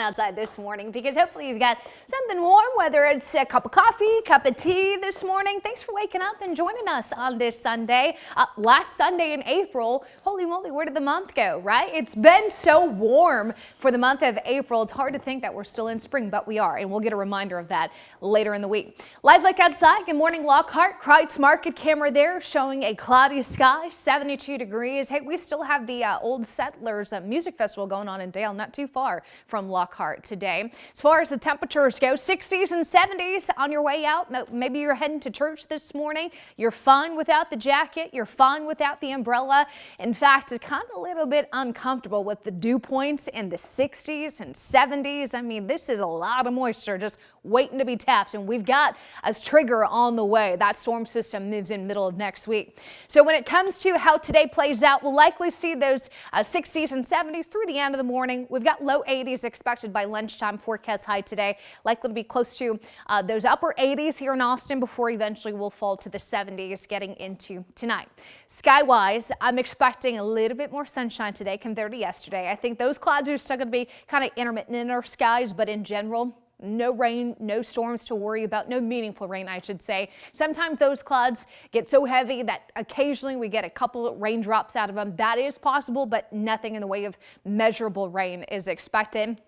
outside this morning because hopefully you've got something warm, whether it's a cup of coffee, cup of tea this morning. Thanks for waking up and joining us on this Sunday. Last Sunday in April, holy moly, where did the month go, right? It's been so warm for the month of April. It's hard to think that we're still in spring, but we are, and we'll get a reminder of that later in the week. Live look outside. Good morning, Lockhart. Kreitz Market camera there showing a cloudy sky, 72 degrees. Hey, we still have the Old Settlers Music Festival going on in Dale, not too far from Lockhart today. As far as the temperatures go, 60s and 70s on your way out. Maybe you're heading to church this morning. You're fine without the jacket. You're fine without the umbrella. In fact, it's kind of a little bit uncomfortable with the dew points in the 60s and 70s. I mean, this is a lot of moisture just waiting to be tapped, and we've got a trigger on the way. That storm system moves in middle of next week. So when it comes to how today plays out, we'll likely see those 60s and 70s through the end of the morning. We've got low 80s expected by lunchtime. Forecast high today likely to be close to those upper 80s here in Austin before eventually we'll fall to the 70s getting into tonight. Skywise, I'm expecting a little bit more sunshine today compared to yesterday. I think those clouds are still going to be kind of intermittent in our skies, but in general, no rain, no storms to worry about, no meaningful rain, I should say. Sometimes those clouds get so heavy that occasionally we get a couple of raindrops out of them. That is possible, but nothing in the way of measurable rain is expected.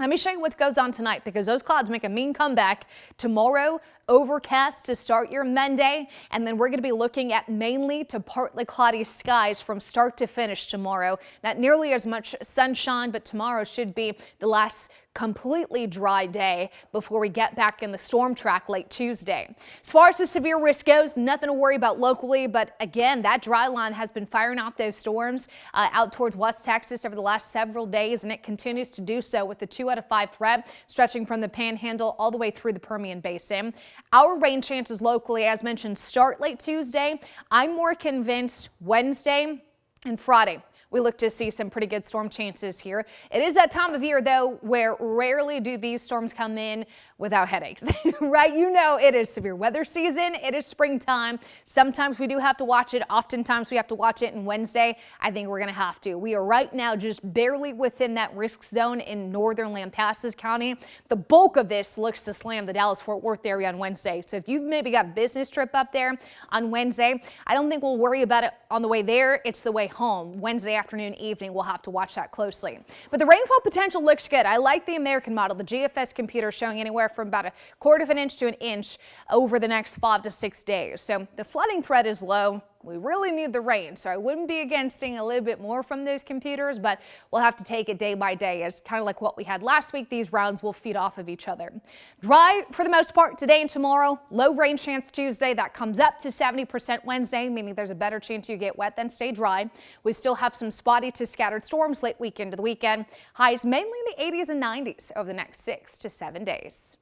Let me show you what goes on tonight, because those clouds make a mean comeback tomorrow. Overcast to start your Monday, and then we're going to be looking at mainly to partly cloudy skies from start to finish tomorrow. Not nearly as much sunshine, but tomorrow should be the last completely dry day before we get back in the storm track late Tuesday. As far as the severe risk goes, nothing to worry about locally, but again, that dry line has been firing out those storms out towards West Texas over the last several days, and it continues to do so with the 2 out of 5 threat stretching from the Panhandle all the way through the Permian Basin. Our rain chances locally, as mentioned, start late Tuesday. I'm more convinced Wednesday and Friday we look to see some pretty good storm chances here. It is that time of year, though, where rarely do these storms come in without headaches, right? You know, it is severe weather season. It is springtime. Sometimes we do have to watch it. Oftentimes we have to watch it in Wednesday. I think we're going to have to. We are right now just barely within that risk zone in northern Lampasas County. The bulk of this looks to slam the Dallas-Fort Worth area on Wednesday. So if you've maybe got a business trip up there on Wednesday, I don't think we'll worry about it on the way there. It's the way home. Wednesday afternoon, evening, we'll have to watch that closely. But the rainfall potential looks good. I like the American model. The GFS computer showing anywhere from about 1/4 of an inch to an inch over the next 5 to 6 days. So the flooding threat is low. We really need the rain, so I wouldn't be against seeing a little bit more from those computers, but we'll have to take it day by day, as kind of like what we had last week. These rounds will feed off of each other. Dry for the most part today and tomorrow. Low rain chance Tuesday. That comes up to 70% Wednesday, meaning there's a better chance you get wet than stay dry. We still have some spotty to scattered storms late week into the weekend. Highs mainly in the 80s and 90s over the next 6 to 7 days.